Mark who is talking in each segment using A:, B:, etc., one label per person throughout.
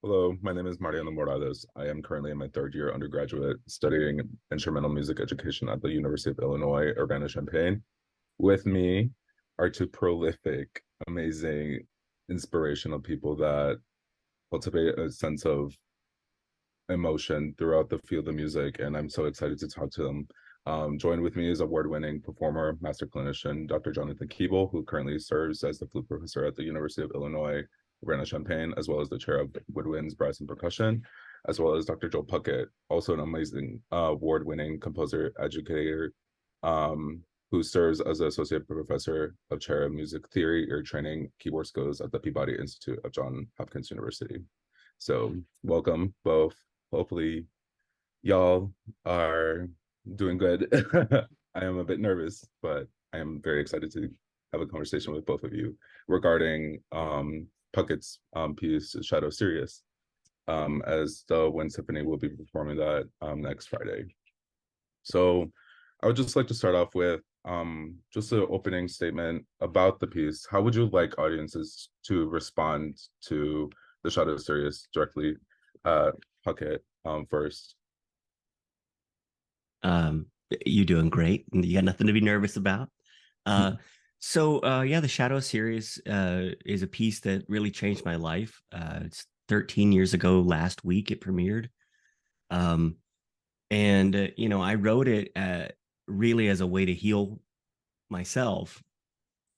A: Hello, my name is Mariano Morales. I am currently in my third year undergraduate studying instrumental music education at the University of Illinois, Urbana-Champaign. With me are two prolific, amazing, inspirational people that cultivate a sense of emotion throughout the field of music, and I'm so excited to talk to them. Joined with me is award-winning performer, master clinician, Dr. Jonathan Keeble, who currently serves as the flute professor at the University of Illinois, Urbana-Champaign, as well as the chair of woodwinds, brass, and percussion, as well as Dr. Joel Puckett, also an amazing award-winning composer, educator, who serves as the associate professor of chair of music theory, ear training, keyboard skills at the Peabody Institute of Johns Hopkins University. So welcome both. Hopefully y'all are doing good. I am a bit nervous, but I am very excited to have a conversation with both of you regarding Puckett's piece Shadow Sirius, as the Wind Symphony will be performing that next Friday. So I would just like to start off with just an opening statement about the piece. How would you like audiences to respond to the Shadow Sirius directly? Puckett first.
B: Um, you doing great. You got nothing to be nervous about. Yeah, the Shadow series is a piece that really changed my life. It's 13 years ago last week it premiered. Um, I wrote it really as a way to heal myself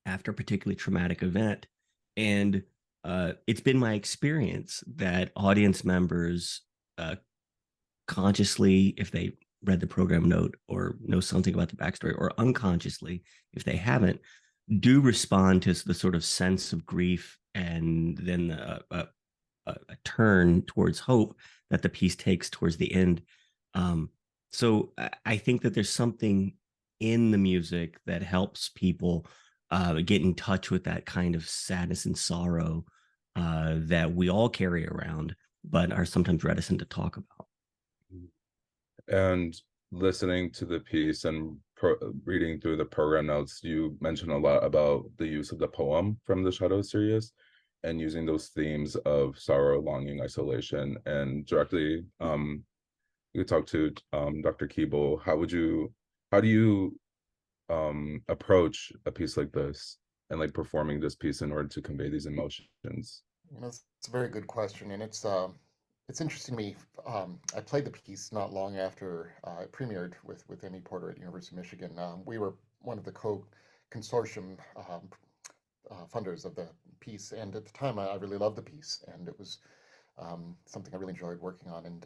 B: after a particularly traumatic event. And it's been my experience that audience members consciously, if they read the program note or know something about the backstory, or unconsciously, if they haven't, do respond to the sort of sense of grief and then a turn towards hope that the piece takes towards the end. So I think that there's something in the music that helps people get in touch with that kind of sadness and sorrow that we all carry around, but are sometimes reticent to talk about.
A: And listening to the piece and reading through the program notes, you mentioned a lot about the use of the poem from the Shadow series and using those themes of sorrow, longing, isolation, and directly you talk to Dr. Keeble. How do you approach a piece like this and like performing this piece in order to convey these emotions?
C: It's a very good question, and it's interesting to me. I played the piece not long after it premiered with Amy Porter at University of Michigan. We were one of the co-consortium funders of the piece, and at the time, I really loved the piece, and it was something I really enjoyed working on.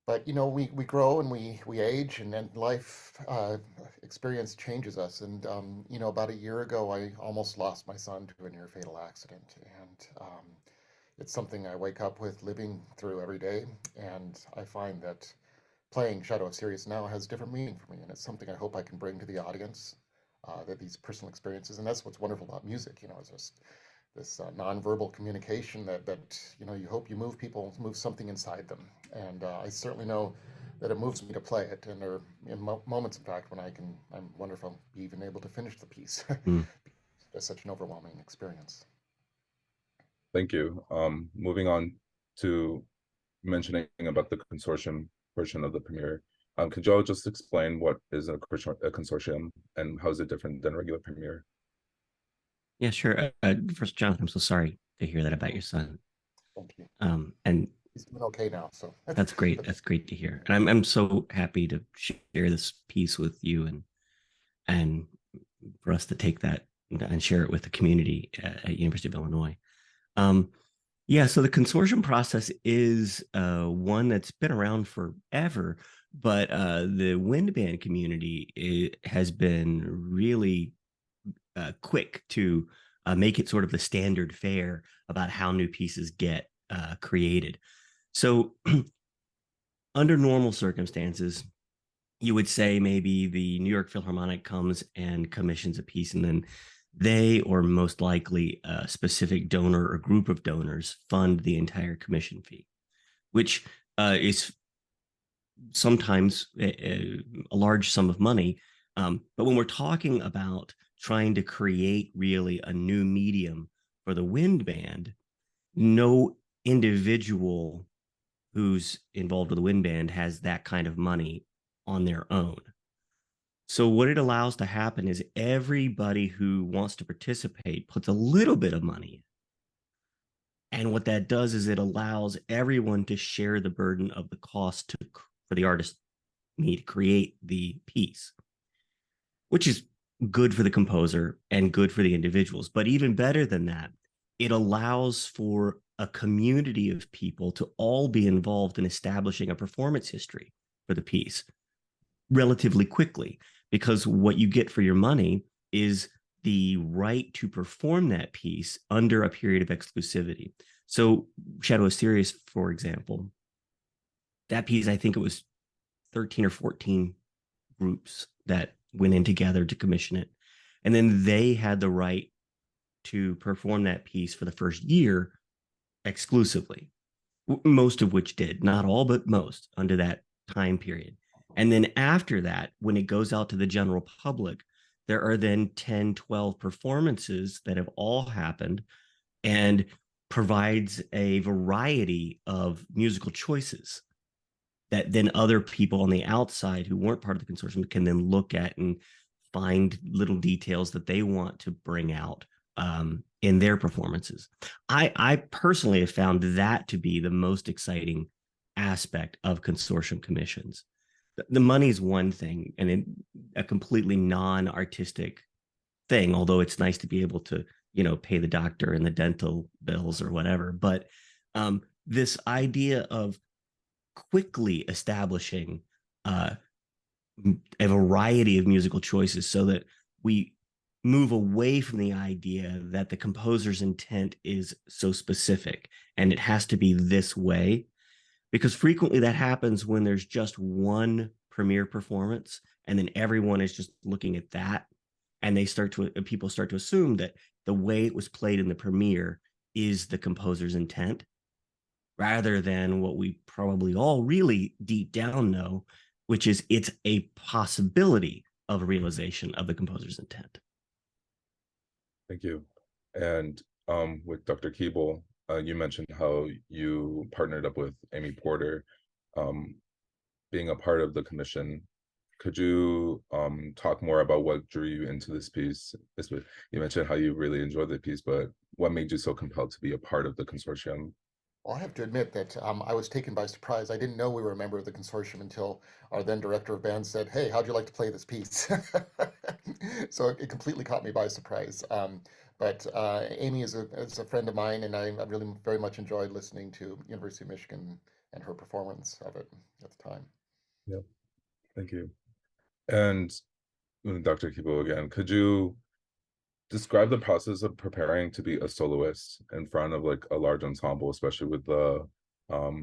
C: But we grow and we age, and then life experience changes us. And about a year ago, I almost lost my son to a near fatal accident, and it's something I wake up with, living through every day. And I find that playing Shadow of Sirius now has different meaning for me, and it's something I hope I can bring to the audience. That these personal experiences, and that's what's wonderful about music. It's just this nonverbal communication that you hope you move people, move something inside them. And I certainly know that it moves me to play it. And there are moments, in fact, when I'm wonderful even able to finish the piece.
B: Mm.
C: It's such an overwhelming experience.
A: Thank you. Moving on to mentioning about the consortium portion of the premiere. Could y'all just explain what is a consortium and how is it different than regular premiere?
B: Yeah, sure. First, Jonathan, I'm so sorry to hear that about your son.
C: Thank you.
B: And
C: He's doing okay now, so
B: that's great. That's great to hear. And I'm so happy to share this piece with you and for us to take that and share it with the community at University of Illinois. Um, yeah, so the consortium process is one that's been around forever, but the wind band community has been really quick to make it sort of the standard fare about how new pieces get created. So, under normal circumstances, you would say maybe the New York Philharmonic comes and commissions a piece, and then they, or most likely a specific donor or group of donors, fund the entire commission fee, which is sometimes a large sum of money. But when we're talking about trying to create really a new medium for the wind band, no individual who's involved with the wind band has that kind of money on their own. So what it allows to happen is everybody who wants to participate puts a little bit of money in. And what that does is it allows everyone to share the burden of the cost for the artist me to create the piece, which is good for the composer and good for the individuals. But even better than that, it allows for a community of people to all be involved in establishing a performance history for the piece relatively quickly, because what you get for your money is the right to perform that piece under a period of exclusivity. So Shadow of Sirius, for example, that piece, I think it was 13 or 14 groups that went in together to commission it. And then they had the right to perform that piece for the first year exclusively, most of which did, not all, but most under that time period. And then after that, when it goes out to the general public, there are then 10, 12 performances that have all happened and provides a variety of musical choices that then other people on the outside who weren't part of the consortium can then look at and find little details that they want to bring out in their performances. I personally have found that to be the most exciting aspect of consortium commissions. The money's one thing, and a completely non-artistic thing, although it's nice to be able to, pay the doctor and the dental bills or whatever. But this idea of quickly establishing a variety of musical choices so that we move away from the idea that the composer's intent is so specific and it has to be this way, because frequently that happens when there's just one premiere performance and then everyone is just looking at that, and people start to assume that the way it was played in the premiere is the composer's intent, rather than what we probably all really deep down know, which is it's a possibility of a realization of the composer's intent.
A: Thank you. And with Dr. Keeble, you mentioned how you partnered up with Amy Porter, being a part of the commission. Could you talk more about what drew you into this piece? You mentioned how you really enjoyed the piece, but what made you so compelled to be a part of the consortium?
C: Well, I have to admit that I was taken by surprise. I didn't know we were a member of the consortium until our then director of band said, "Hey, how'd you like to play this piece?" So it completely caught me by surprise. But Amy is a friend of mine, and I really very much enjoyed listening to University of Michigan and her performance of it at the time.
A: Yeah, thank you. And Dr. Keeble again, could you describe the process of preparing to be a soloist in front of like a large ensemble, especially with the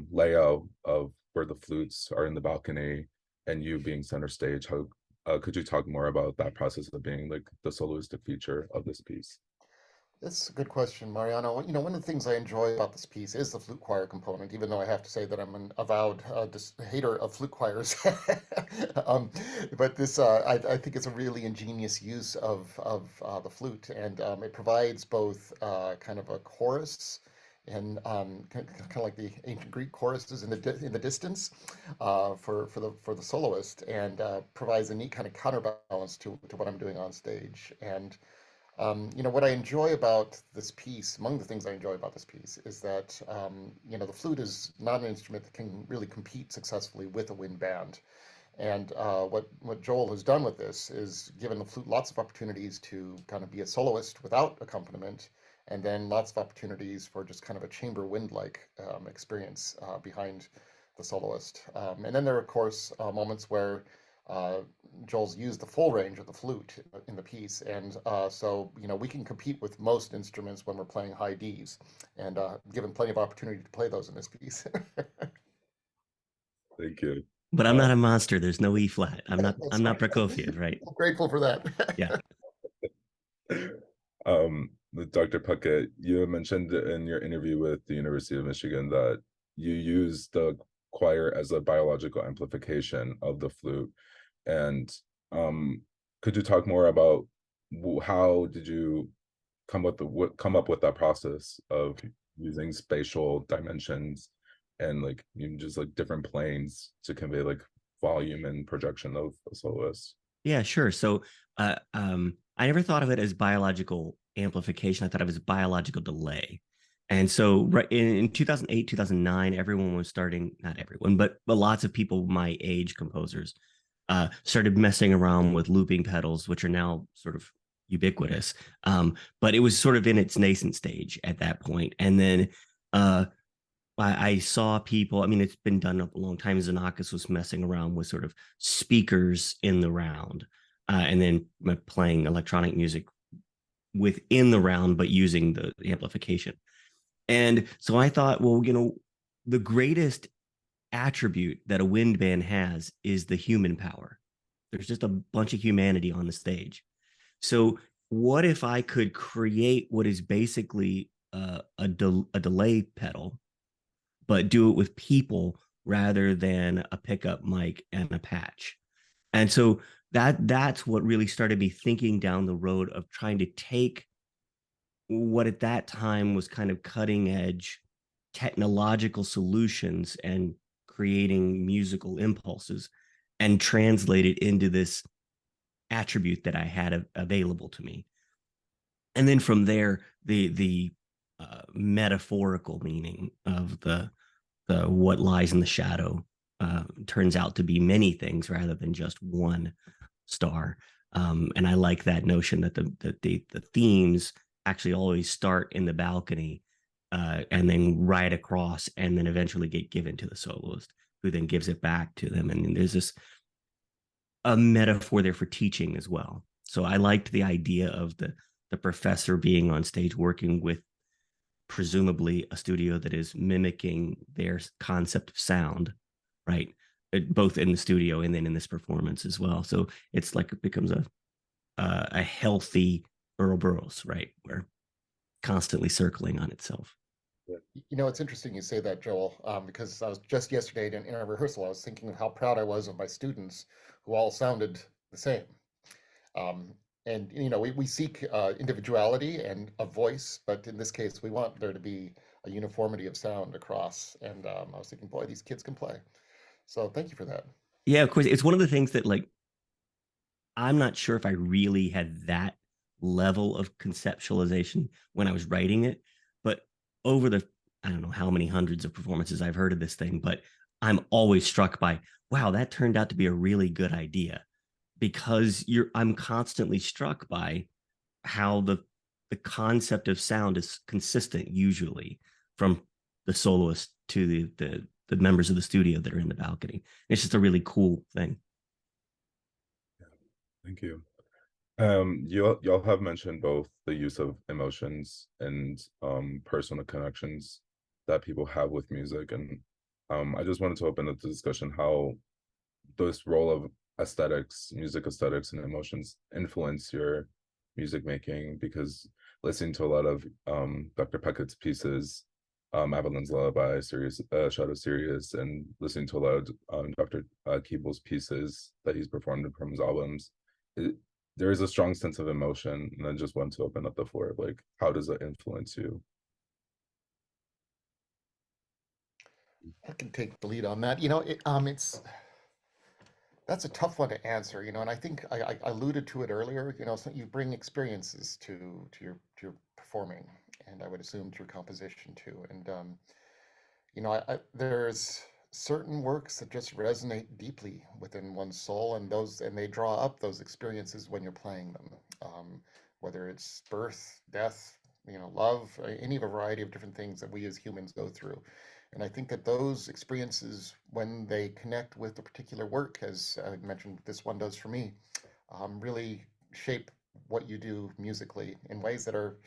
A: layout of where the flutes are in the balcony and you being center stage? How could you talk more about that process of being like the soloistic feature of this piece?
C: That's a good question, Mariano. One of the things I enjoy about this piece is the flute choir component, even though I have to say that I'm an avowed hater of flute choirs. But I think it's a really ingenious use of the flute, and it provides both kind of a chorus and kind of like the ancient Greek choruses in the distance for the soloist, and provides a neat kind of counterbalance to what I'm doing on stage. And what I enjoy about this piece, among the things I enjoy about this piece, is that the flute is not an instrument that can really compete successfully with a wind band. And what Joel has done with this is given the flute lots of opportunities to kind of be a soloist without accompaniment, and then lots of opportunities for just kind of a chamber wind-like experience behind the soloist. And then there are, of course, moments where uh, Joel's used the full range of the flute in the piece, and so we can compete with most instruments when we're playing high Ds, and given plenty of opportunity to play those in this piece.
A: Thank you.
B: But I'm not a
A: Um,
B: monster. There's no E flat. I'm not.
C: That's
B: I'm not
C: right.
B: Prokofiev, right?
C: I'm grateful for that.
B: Yeah.
A: with Dr. Puckett, you mentioned in your interview with the University of Michigan that you use the choir as a biological amplification of the flute. And could you talk more about how did you come up with that process of using spatial dimensions and like just like different planes to convey like volume and projection of a soloist.
B: Yeah, sure. So I never thought of it as biological amplification. I thought of it as biological delay. And so right in 2008, 2009, everyone was starting, not everyone, but lots of people my age, composers, started messing around with looping pedals, which are now sort of ubiquitous. But it was sort of in its nascent stage at that point. And then uh, I saw people, I mean, it's been done a long time. Xenakis was messing around with sort of speakers in the round, and then playing electronic music within the round, but using the amplification. And so I thought, well, the greatest attribute that a wind band has is the human power. There's just a bunch of humanity on the stage. So what if I could create what is basically a delay pedal, but do it with people rather than a pickup mic and a patch? And so that's what really started me thinking down the road of trying to take what at that time was kind of cutting edge technological solutions and creating musical impulses and translate it into this attribute that I had available to me. And then from there, the metaphorical meaning of the what lies in the shadow turns out to be many things rather than just one star. And I like that notion that the themes actually always start in the balcony and then ride across and then eventually get given to the soloist, who then gives it back to them. And there's this a metaphor there for teaching as well. So I liked the idea of the professor being on stage working with presumably a studio that is mimicking their concept of sound, right? Both in the studio and then in this performance as well. So it's like it becomes a healthy Ouroboros, right? Where constantly circling on itself.
C: You know, it's interesting you say that, Joel, because I was just yesterday in a rehearsal, I was thinking of how proud I was of my students who all sounded the same. Um, and, you know, we seek individuality and a voice, but in this case, we want there to be a uniformity of sound across. And I was thinking, boy, these kids can play. So thank you for that.
B: Yeah, of course. It's one of the things that like I'm not sure if I really had that level of conceptualization when I was writing it, but over the I don't know how many hundreds of performances I've heard of this thing, but I'm always struck by, wow, that turned out to be a really good idea, because I'm constantly struck by how the concept of sound is consistent usually from the soloist to the members of the studio that are in the balcony. It's just a really cool thing.
A: Thank you. Y'all have mentioned both the use of emotions and personal connections that people have with music, and I just wanted to open up the discussion how this role of aesthetics, music aesthetics, and emotions influence your music making. Because listening to a lot of Dr. Puckett's pieces, Avalon's Lullaby, Sirius, Shadow Sirius, and listening to a lot of Dr. Keeble's pieces that he's performed from his albums, it, there is a strong sense of emotion. And I just want to open up the floor, like, how does it influence you?
C: I can take the lead on that. You know, it's that's a tough one to answer. You know, and I think I alluded to it earlier. You know, so you bring experiences to your performing, and I would assume to your composition too. And you know, there's certain works that just resonate deeply within one's soul, and they draw up those experiences when you're playing them, whether it's birth, death, you know, love, any of a variety of different things that we as humans go through. And I think that those experiences, when they connect with a particular work, as I mentioned, this one does for me, really shape what you do musically in ways that are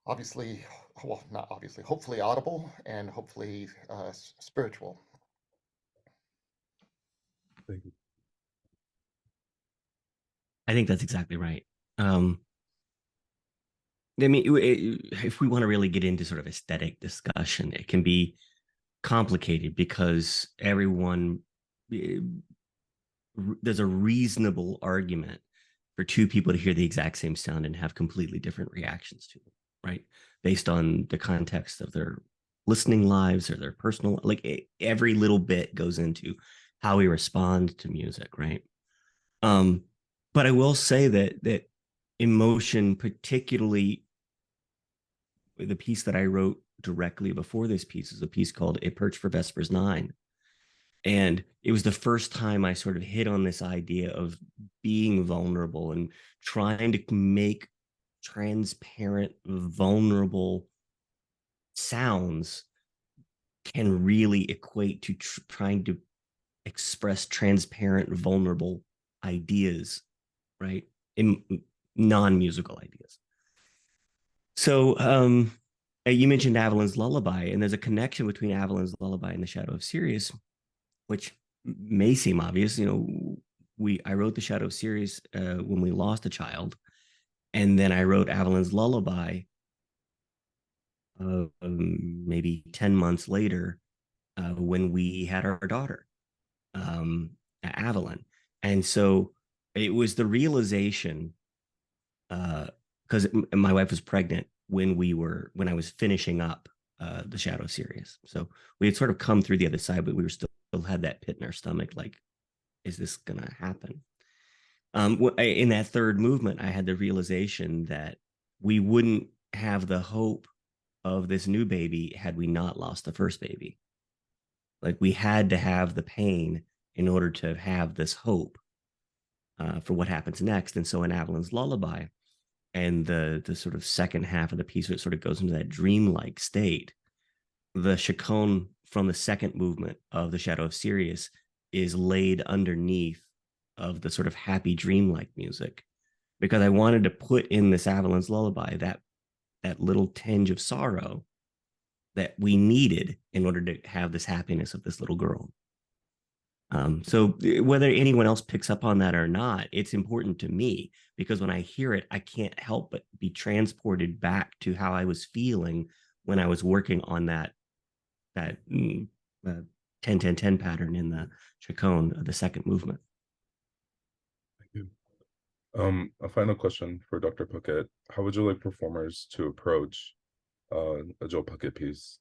C: obviously, well, not obviously, hopefully audible and hopefully spiritual.
A: Thank you.
B: I think that's exactly right. Um, I mean, if we want to really get into sort of aesthetic discussion, it can be complicated because eh, there's a reasonable argument for two people to hear the exact same sound and have completely different reactions to it, right? based on the context of their listening lives or their personal, like every little bit goes into how we respond to music, right? Um, but I will say that emotion, particularly the piece that I wrote directly before this piece, is a piece called A Perch for Vespers 9. And it was the first time I sort of hit on this idea of being vulnerable and trying to make transparent, vulnerable sounds can really equate to trying to express transparent, vulnerable ideas, right? In non-musical ideas. So you mentioned Avalon's Lullaby, and there's a connection between Avalon's Lullaby and The Shadow of Sirius, which may seem obvious. You know, I wrote The Shadow of Sirius when we lost a child, and then I wrote Avalon's Lullaby maybe 10 months later when we had our daughter, Avalon. And so it was the realization, because my wife was pregnant when I was finishing up The Shadow of Sirius. So we had sort of come through the other side, but we were still had that pit in our stomach, like, is this gonna happen? In that third movement, I had the realization that we wouldn't have the hope of this new baby had we not lost the first baby. Like, we had to have the pain in order to have this hope for what happens next. And so in Avalon's Lullaby, and the sort of second half of the piece, where it sort of goes into that dreamlike state, the chaconne from the second movement of The Shadow of Sirius is laid underneath of the sort of happy dreamlike music, because I wanted to put in this Avalon's Lullaby that little tinge of sorrow that we needed in order to have this happiness of this little girl. So whether anyone else picks up on that or not, it's important to me, because when I hear it, I can't help but be transported back to how I was feeling when I was working on that 10-10-10 pattern in the chaconne of the second movement.
A: Thank you. A final question for Dr. Puckett. How would you like performers to approach a Joel Puckett piece?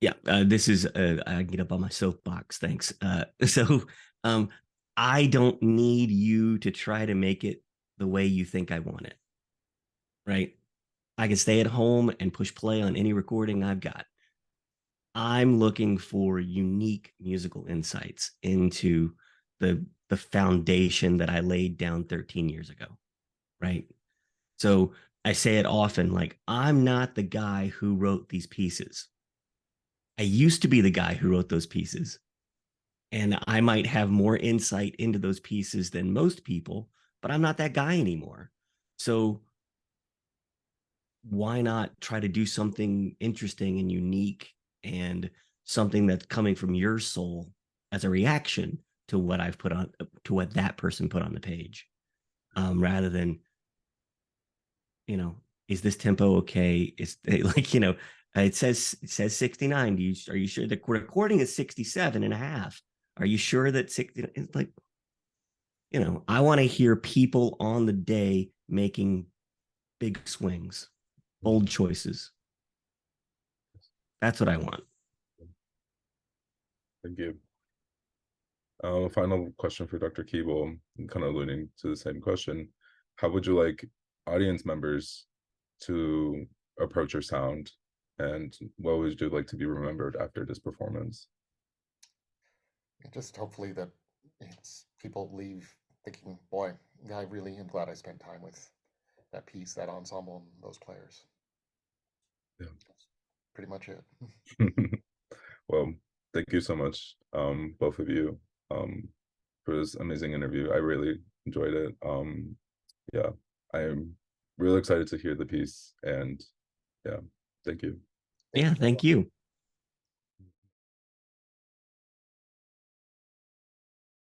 B: Yeah, this is I get up on my soapbox. Thanks. So I don't need you to try to make it the way you think I want it. Right? I can stay at home and push play on any recording I've got. I'm looking for unique musical insights into the foundation that I laid down 13 years ago. Right? So I say it often, like, I'm not the guy who wrote these pieces. I used to be the guy who wrote those pieces, and I might have more insight into those pieces than most people, but I'm not that guy anymore. So why not try to do something interesting and unique, and something that's coming from your soul as a reaction to what I've put on, to what that person put on the page, rather than, you know, is this tempo okay? Is like, you know, it says 69. Are you sure the recording is 67 and a half? Are you sure that 60? It's like, you know, I want to hear people on the day making big swings, bold choices. That's what I want.
A: Thank you. Final question for Dr. Keeble, kind of alluding to the same question. How would you like audience members to approach your sound, and what would you like to be remembered after this performance?
C: Just hopefully that people leave thinking, boy, I really am glad I spent time with that piece, that ensemble, and those players.
A: Yeah.
C: That's pretty much it.
A: Well, thank you so much, both of you, for this amazing interview. I really enjoyed it. Yeah, I am really excited to hear the piece, and yeah, thank you.
B: Yeah, thank you.